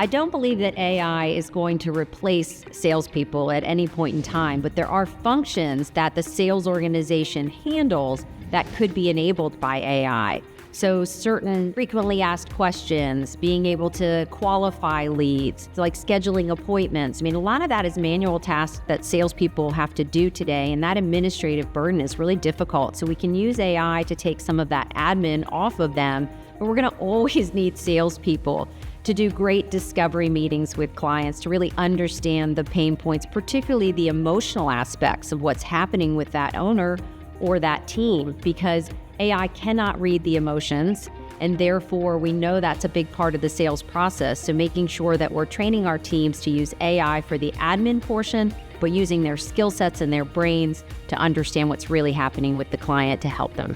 I don't believe that AI is going to replace salespeople at any point in time, but there are functions that the sales organization handles that could be enabled by AI. So certain frequently asked questions, being able to qualify leads, like scheduling appointments. I mean, a lot of that is manual tasks that salespeople have to do today, and that administrative burden is really difficult. So we can use AI to take some of that admin off of them, but we're gonna always need salespeople to do great discovery meetings with clients, to really understand the pain points, particularly the emotional aspects of what's happening with that owner or that team, because AI cannot read the emotions, and therefore we know that's a big part of the sales process. So making sure that we're training our teams to use AI for the admin portion, but using their skill sets and their brains to understand what's really happening with the client to help them.